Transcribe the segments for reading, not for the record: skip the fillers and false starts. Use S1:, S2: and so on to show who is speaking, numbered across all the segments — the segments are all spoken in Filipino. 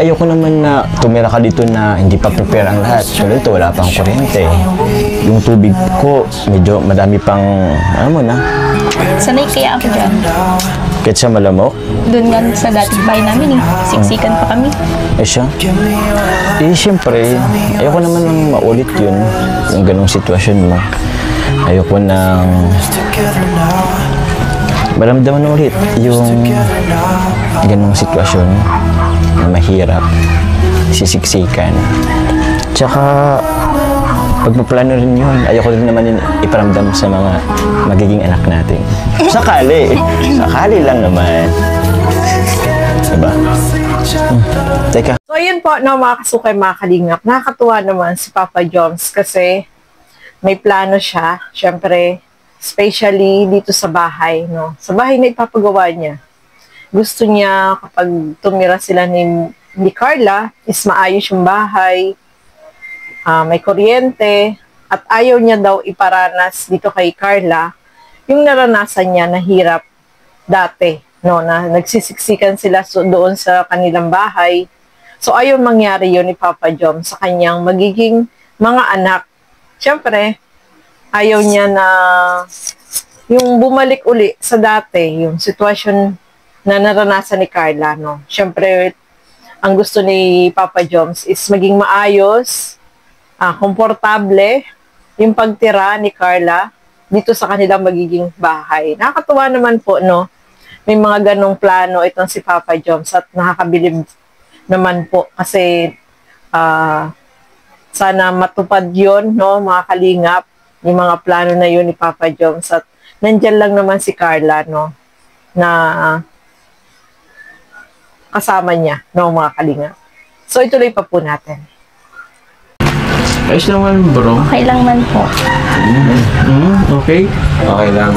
S1: ayoko naman na tumira ka dito na hindi pa prepare ang lahat. So dito wala pang kuryente. Yung tubig ko, medyo madami pang, ano mo na.
S2: Sanay kaya ako dyan.
S1: Kahit sa malamok.
S2: Doon nga sa dating bahay namin eh. Siksikan pa kami.
S1: Eh siya? Eh siyempre, ayoko naman nang maulit yun. Yung ganong sitwasyon mo. Ayoko nang maramdaman ulit yung ganong sitwasyon na mahirap, sisiksikan. Tsaka, pagpaplano rin yun, ayoko rin naman yun iparamdam sa mga magiging anak natin. Sakali lang naman. Diba? Teka.
S3: So, ayun po, no, mga kasukay, mga kalingap. Nakakatuwa naman si Papa Joms kasi may plano siya, syempre, especially dito sa bahay, no? Sa bahay na ipapagawa niya. Gusto niya kapag tumira sila ni Carla, is maayos yung bahay, may kuryente, at ayaw niya daw iparanas dito kay Carla yung naranasan niya na hirap dati, no? Na nagsisiksikan sila doon sa kanilang bahay. So, ayaw mangyari yun ni Papa Jom sa kanyang magiging mga anak. Siyempre, ayaw niya na yung bumalik uli sa dati, yung sitwasyon na naranasan ni Carla, no? Siyempre, ang gusto ni Papa Joms is maging maayos, komportable, yung pagtira ni Carla dito sa kanilang magiging bahay. Nakakatuwa naman po, no? May mga ganong plano itong si Papa Joms at nakakabilib naman po kasi sana matupad yon, no, mga kalingap, yung mga plano na yun ni Papa Joms. At nandyan lang naman si Carla, no, na kasama niya, no, mga kalingap. So, ituloy pa po natin.
S1: Ayos naman, bro.
S2: Okay lang man po.
S1: Okay.
S4: Okay lang.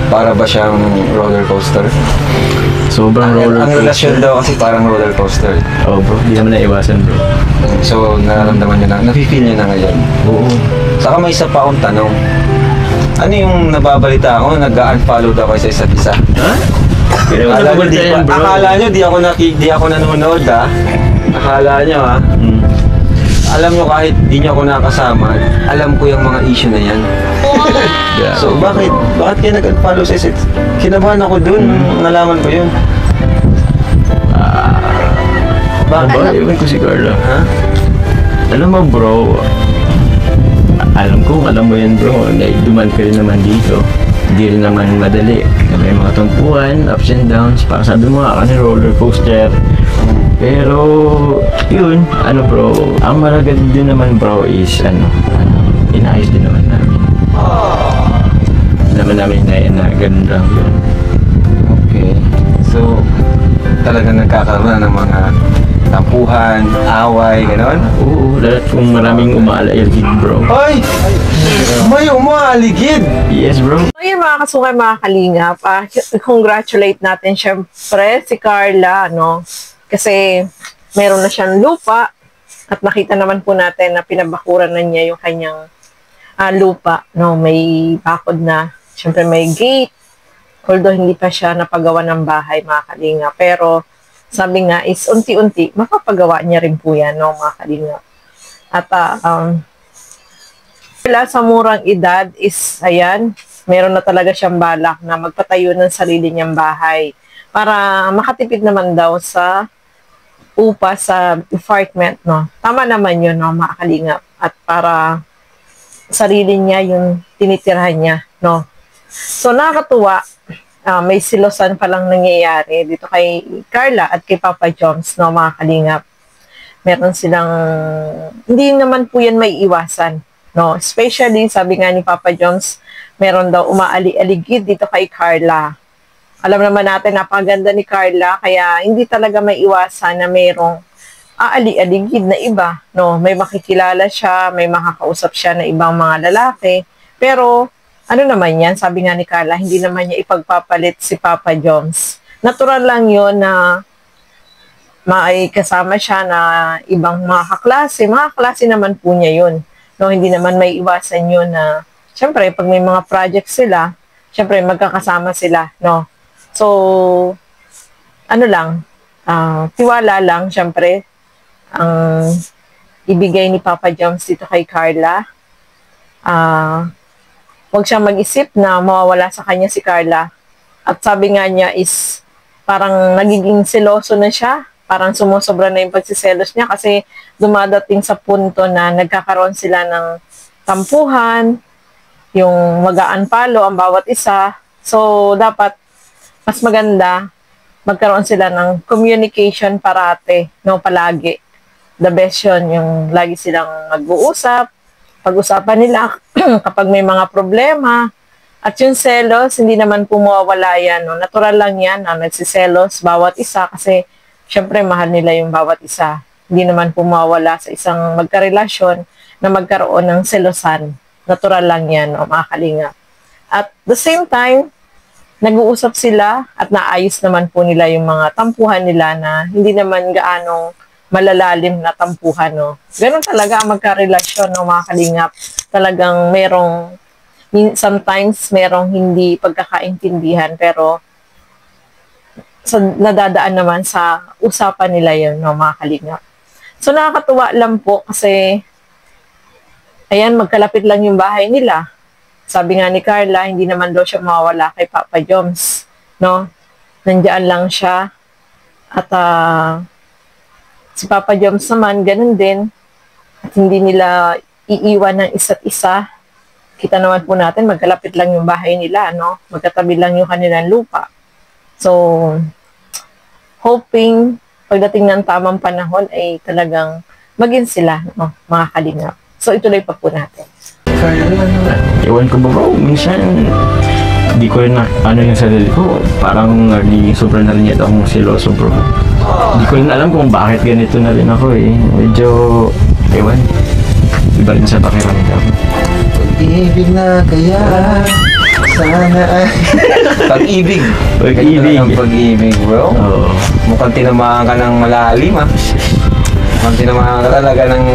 S4: Para ba siyang roller coaster?
S1: Sobrang roller
S4: Ang relasyon daw kasi parang roller coaster.
S1: Oh, bro. Hindi naman naiwasan, bro.
S4: So, nararamdaman niyo na, nafe-feel niyo na ngayon.
S1: Oo.
S4: Saka may isa pa akong tanong. Ano yung nababalita ako, nag-unfollow daw kayo sa isa't isa?
S1: Ha?
S4: Akala nyo, di ako nanonood, ha? Akala nyo, ha? Alam nyo, kahit di nyo ako nakasama, alam ko yung mga issue na yan.
S1: Yeah.
S4: So, bakit kayo nag-unfollow sa isa't? Kinabahan ako dun, nalaman ko yun.
S1: Bakit? Ba? Ewan ko si Carla.
S4: Ha?
S1: Alam mo, bro, alam mo yan, bro, na duman ka rin naman dito. Hindi rin naman madali. May mga tumpuan, ups and downs. Para sabi mo nga, roller coaster. Pero, yun, bro, ang malagad din naman, bro, is, inaayos din naman namin. Namin na ganun lang yun.
S4: Okay. So, talagang nagkakaroon ng mga tampuhan, away, gano'n?
S1: Oo, lahat kung maraming umaaligid, bro.
S4: Ay! May umaaligid!
S1: Yes, bro.
S3: So, yun, mga kasukay, mga kalingap, congratulate natin, syempre, si Carla, no? Kasi, meron na siyang lupa, at nakita naman po natin na pinabakuran na niya yung kanyang lupa, no? May bakod na, syempre may gate, although hindi pa siya napagawa ng bahay, mga kalingap, pero, sabi nga is unti-unti mapapagawa niya rin po yan, no, mga kalingap. At sa murang edad is, ayan, meron na talaga siyang balak na magpatayo ng sarili niyang bahay para makatipid naman daw sa upa sa apartment, no. Tama naman yun, no, mga kalingap. At para sarili niya yung tinitirahan niya, no. So, nakakatuwa. May silosan palang nangyayari dito kay Carla at kay Papa Joms, no, mga kalingap. Meron silang, hindi naman po yan may iwasan, no. Especially, sabi nga ni Papa Joms, meron daw umaali-aligid dito kay Carla. Alam naman natin, napaganda ni Carla, kaya hindi talaga may iwasan na merong aali-aligid na iba, no. May makikilala siya, may makakausap siya na ibang mga lalaki, pero ano naman yan, sabi nga ni Carla, hindi naman niya ipagpapalit si Papa Joms. Natural lang yon na may kasama siya na ibang mga kaklase naman po niya yun. No, hindi naman may iwasan yun na, syempre, pag may mga project sila, syempre, magkakasama sila, no. So, tiwala lang, syempre, ang ibigay ni Papa Joms dito kay Carla. Huwag siya mag-isip na mawawala sa kanya si Carla. At sabi nga niya is parang nagiging seloso na siya. Parang sumusobra na yung pagsiselos niya kasi dumadating sa punto na nagkakaroon sila ng tampuhan, yung mag-aanpalo ang bawat isa. So, dapat mas maganda magkaroon sila ng communication parate, no, palagi. The best yun, yung lagi silang mag-uusap, pag-usapan nila kapag may mga problema. At yung selos, hindi naman po mawawala yan. No? Natural lang yan na nagsiselos bawat isa kasi syempre mahal nila yung bawat isa. Hindi naman po mawawala sa isang magkarelasyon na magkaroon ng selosan. Natural lang yan, no, mga kalingap. At the same time, nag-uusap sila at naayos naman po nila yung mga tampuhan nila na hindi naman gaanong malalalim na tampuhan, no. Ganun talaga ang magkarelasyon, no, mga kalingap. Talagang sometimes merong hindi pagkakaintindihan, pero nadadaan naman sa usapan nila yun, no, mga kalingap. So, nakakatuwa lang po kasi, ayan, magkalapit lang yung bahay nila. Sabi nga ni Carla, hindi naman daw siya mawawala kay Papa Joms, no? Nandiyan lang siya. At si Papa Joms naman, ganun din. At hindi nila iiwan ng isa't isa. Kita naman po natin, magkalapit lang yung bahay nila, no? Magkatabi lang yung kanilang lupa. So, hoping, pagdating ng tamang panahon, ay talagang maging sila, no? Mga kalingap. So, ituloy pa po natin.
S1: Ewan ko ba bro, minsan hindi ko rin yung sarili ko, parang nagiging sobrang na rin yata akong siloso bro. Hindi ko rin alam kung bakit ganito na rin ako eh. Medyo, ewan, iba rin sa pakiramdam.
S4: Pag-ibig na kaya, sana ay... Pag-ibig.
S1: Pag-ibig.
S4: Ang pag-ibig bro.
S1: Oo.
S4: Mukhang tinamaan ka ng malalim Mukhang tinamaan ka talaga ng...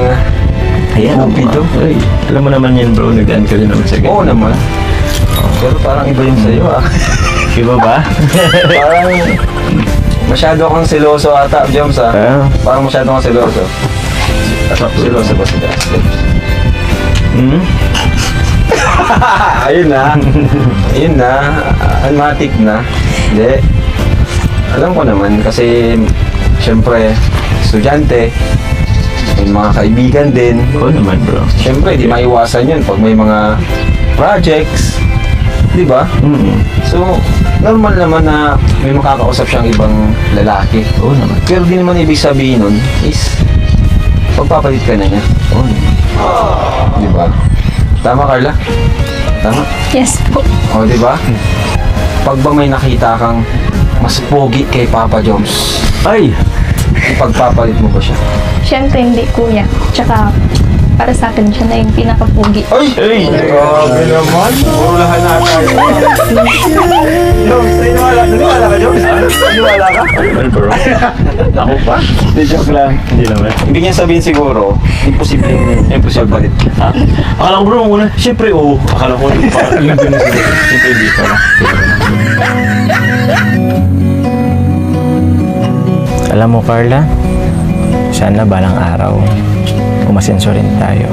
S1: Ayan,
S4: Cupido.
S1: Ay, alam mo naman yan bro, nagdaan ka rin naman sa ganyan.
S4: Oo naman. Pero parang iba yung sa'yo
S1: Iba ba?
S4: Parang masyado kang seloso ata, Joms Parang masyado kang seloso. Seloso ba sila? Ayun na. Ayun na. Almatic na. Hindi. Alam ko naman kasi syempre, estudyante, may mga kaibigan din.
S1: Oo naman bro.
S4: Siyempre, di maiwasan yun pag may mga projects. Di ba? So, normal naman na may makakausap siyang ibang lalaki.
S1: Oo naman.
S4: Pero di naman ibig sabihin nun is pagpapalit ka na niya.
S1: Oo naman.
S4: Di ba? Tama, Carla? Tama?
S2: Yes po.
S4: O, di ba? Pag ba may nakita kang mas pogi kay Papa Joms,
S1: Ay!
S4: ipagpapalit mo ba siya?
S2: Siyempre hindi kuya. Tsaka para sa akin siya na yung pinakapugi.
S4: Ay!
S1: Ay!
S4: Grabe naman! Puro lahat na tayo. Joms, naniwala ka, Joms? Naniwala ka?
S1: Ay bro. Ako pa?
S4: Hindi, joke lang.
S1: Hindi naman.
S4: Ibig niya sabihin siguro, imposibleng pagpalit.
S1: Ha? Akala ko bro, una, siyempre oo. Akala ko parang yung ganun sila. Siyempre hindi pa. Alam mo Carla, sana balang araw umasenso rin tayo.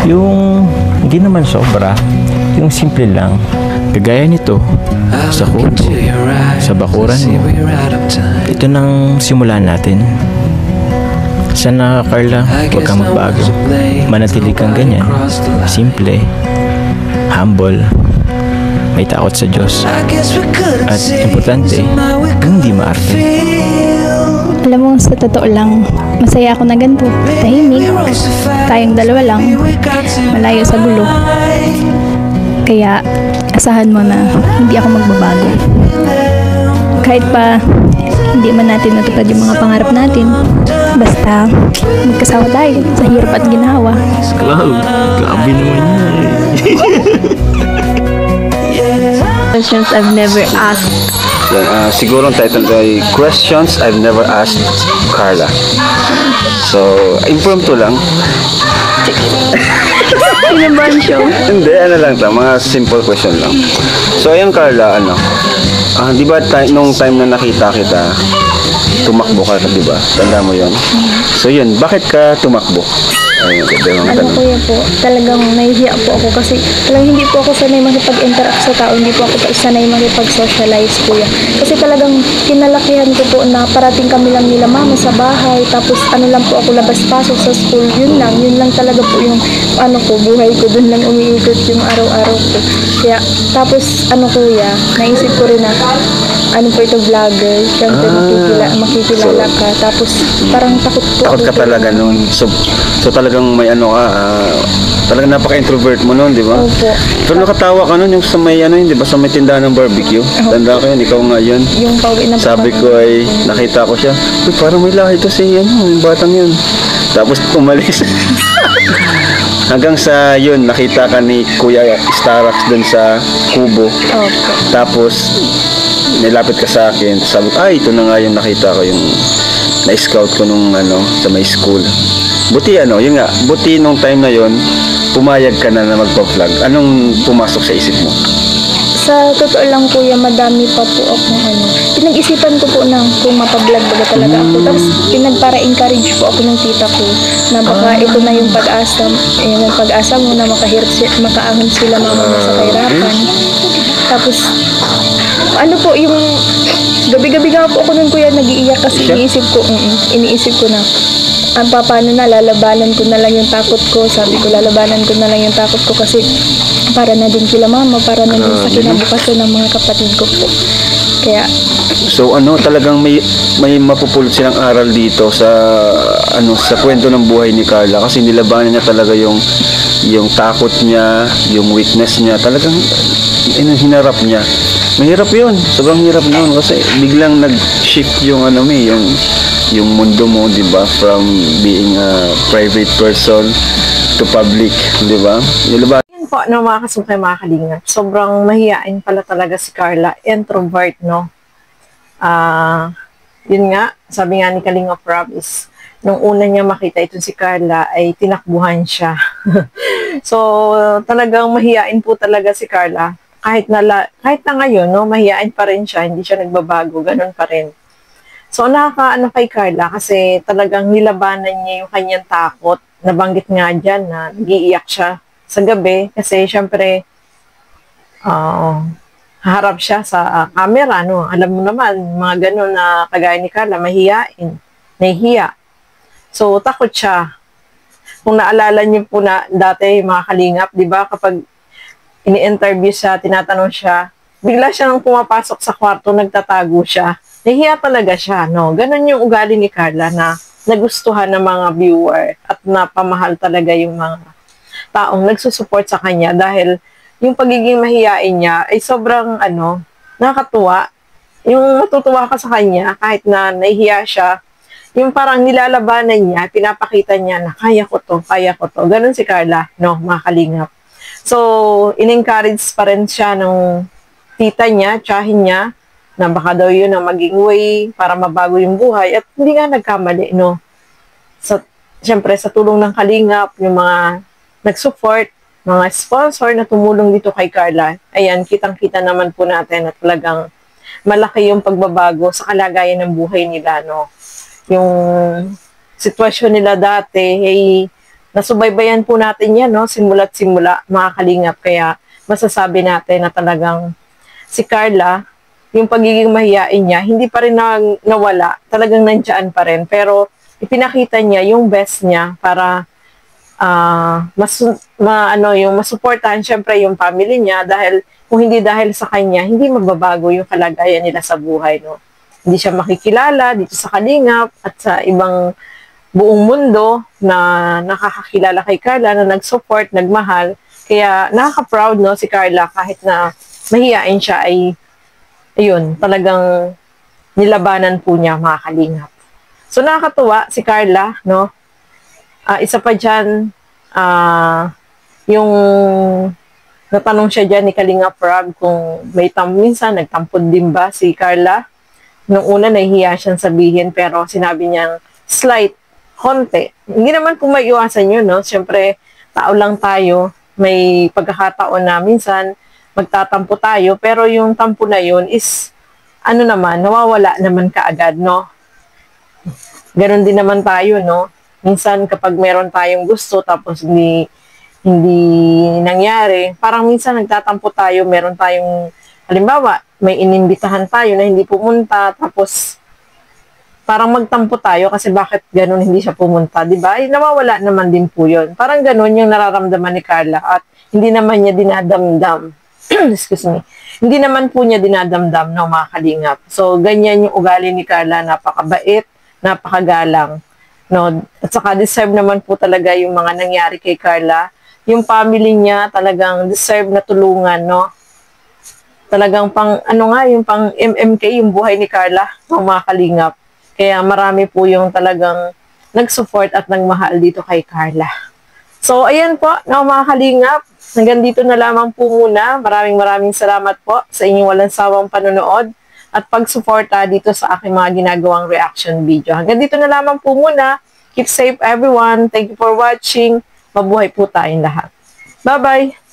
S1: Yung hindi naman sobra, yung simple lang. Kagaya nito, sa kubo, sa bakuran mo. Ito nang simulan natin. Sana Carla, huwag kang magbago. Manatili kang ganyan. Simple, humble, may takot sa Diyos. At importante, hindi maarte.
S2: Alam mo, sa totoo lang, masaya ako na ganito. Tahimik. Tayong dalawa lang. Malayo sa gulo. Kaya, asahan mo na hindi ako magbabago. Kahit pa, hindi man natin natupad yung mga pangarap natin. Basta, magkasawa tayo sa hirap at ginawa.
S1: Wow, grabe naman yan.
S2: Questions I've never asked.
S5: Siguro ang title ay Questions I've Never Asked Carla. So, impromptu lang.
S2: Pinaban show.
S5: Hindi, ano lang ta, mga simple question lang. So, ayun Carla, di ba nung time na nakita kita, tumakbo ka, di ba? Tanda mo yun? So yun, bakit ka tumakbo? Ayun, ganda yung
S2: Ano
S5: tanong.
S2: kuya po, talagang nahihiya po ako kasi talagang hindi po ako sanay makipag-interact sa tao, hindi po ako sanay makipag-socialize kuya. Kasi talagang kinalakihan ko po na parating kami lang nila mama sa bahay, tapos ano lang po ako labas-pasok sa school, yun lang talaga po yung ano ko, buhay ko, dun lang umiikot yung araw-araw ko. Kaya, tapos ano kuya, naisip ko rin na ano po ito vlogger, syempre makikilala ka, tapos parang takot po.
S5: Takot ka
S2: ako.
S5: talaga nun. So talagang may ano ka, talagang napaka-introvert mo nun, di ba?
S2: Opo.
S5: Pero nakatawa ka nun yung sa may ano yun, di ba? Sa may tindahan ng barbecue. Tanda ko yun, ikaw nga yun.
S2: Yung pauwi na
S5: Sabi ko ay, nakita ko siya, uy, parang may lahi to si ano, yung batang yun. Tapos umalis. Hanggang sa yun, nakita ka ni Kuya Starax dun sa kubo.
S2: Opo.
S5: Tapos, nilapit ka sa akin. Sabi ko, ay, ito na nga yung nakita ko, yung na-scout ko nung ano, sa may school. Buti ano, yun nga, buti nung time na yun, pumayag ka na magpa-vlog. Anong pumasok sa isip mo?
S2: Sa totoo lang kuya, madami pa po akong ano. Pinag-isipan ko po na kung mapablog ba talaga ako. Tapos pinagpara-encourage po ako ng tita ko na baka ito na yung pag-asa, yung pag-asa mo na makaahon sila mama mo sa kahirapan. Tapos ano po yung gabi-gabi nga po ako nun kuya nag-iiyak kasi iniisip ko na paano na, lalabanan ko na lang yung takot ko. Sabi ko, lalabanan ko na lang yung takot ko kasi para na din kila mama, para na din sa kinabukasan ng mga kapatid ko po. Kaya,
S5: So ano, talagang may mapupulot silang aral dito sa ano, sa kwento ng buhay ni Carla kasi nilabanan niya talaga yung takot niya, yung weakness niya, talagang hinarap niya. Mahirap 'yun, sobrang hirap noon kasi biglang nag-shift yung ano yung mundo mo, 'di ba? From being a private person to public, 'di ba? Nilabanan
S3: Yan po, no, mga kasukay, mga kalingap. Sobrang mahihain pala talaga si Carla. Introvert, no? Yun nga, sabi nga ni Kalingap Rob is, nung una niya makita ito si Carla, ay tinakbuhan siya. So, talagang mahihain po talaga si Carla. Kahit na ngayon, no, mahihain pa rin siya, hindi siya nagbabago, ganun pa rin. So, nakakaano kay Carla kasi talagang nilabanan niya yung kanyang takot. Nabanggit nga dyan na nag-iiyak siya sa gabi kasi syempre harap siya sa camera, no? Alam mo naman, mga ganun na kagaya ni Carla, mahihain, nahihiya. So, takot siya. Kung naalala niyo po na dati, mga kalingap, di ba, kapag ini-interview siya, tinatanong siya, bigla siya nang pumapasok sa kwarto, nagtatago siya. Nahihiya talaga siya, no? Ganun yung ugali ni Carla na nagustuhan ng mga viewer at napamahal talaga yung mga taong nagsusupport sa kanya dahil yung pagiging mahiyain niya ay sobrang nakakatuwa. Yung matutuwa ka sa kanya kahit na nahihiya siya, yung parang nilalabanan niya, pinapakita niya na kaya ko to. Ganun si Carla, no, mga kalingap. So, in-encourage pa rin siya ng tita niya, tsahin niya, na baka daw yun ang maging way para mabago yung buhay at hindi nga nagkamali, no. So, syempre sa tulong ng kalingap, yung mga nag-support, mga sponsor na tumulong dito kay Carla, ayan, kitang-kita naman po natin at talagang malaki yung pagbabago sa kalagayan ng buhay nila, no. Yung sitwasyon nila dati, nasubaybayan po natin yan, no, simula't simula, mga kalingap, kaya masasabi natin na talagang si Carla, yung pagiging mahiyain niya, hindi pa rin nawala, talagang nandiyan pa rin, pero ipinakita niya yung best niya para yung masuportahan syempre yung family niya dahil kung hindi dahil sa kanya, hindi magbabago yung kalagayan nila sa buhay, no. Hindi siya makikilala dito sa Kalingap at sa ibang buong mundo na nakakakilala kay Carla na nag-support, nagmahal. Kaya nakaka-proud, no, si Carla kahit na mahiyain siya ay ayun, talagang nilabanan po niya, mga Kalingap. So nakakatuwa si Carla, no. Isa pa dyan, yung natanong siya dyan ni Kalingap Rob kung may minsan nagtampod din ba si Carla. Nung una, nahihiya siyang sabihin, pero sinabi niyang slight, konti. Hindi naman po maiiwasan yun, no? Siyempre, tao lang tayo. May pagkakataon na minsan magtatampo tayo, pero yung tampo na yun is, nawawala naman kaagad, no? Ganon din naman tayo, no? Minsan kapag meron tayong gusto tapos hindi nangyari, parang minsan nagtatampo tayo, meron tayong, halimbawa, may inimbitahan tayo na hindi pumunta, tapos parang magtampo tayo kasi bakit ganun hindi siya pumunta, di ba? Nawawala naman din po yun. Parang ganun yung nararamdaman ni Carla at hindi naman niya dinadamdam. Excuse me. Hindi naman po niya dinadamdam, no, mga kalingap. So, ganyan yung ugali ni Carla, napakabait, napakagalang. No? At saka deserve naman po talaga yung mga nangyari kay Carla. Yung family niya talagang deserve na tulungan, no? Talagang yung pang MMK, yung buhay ni Carla, ng mga kalingap. Kaya marami po yung talagang nag-support at nagmahal dito kay Carla. So, ayan po, no, mga kalingap. Hanggang dito na lamang po muna. Maraming salamat po sa inyong walang sawang panonood at pagsuporta dito sa aking mga ginagawang reaction video. Hanggang dito na lamang po muna. Keep safe everyone. Thank you for watching. Mabuhay po tayong lahat. Bye-bye!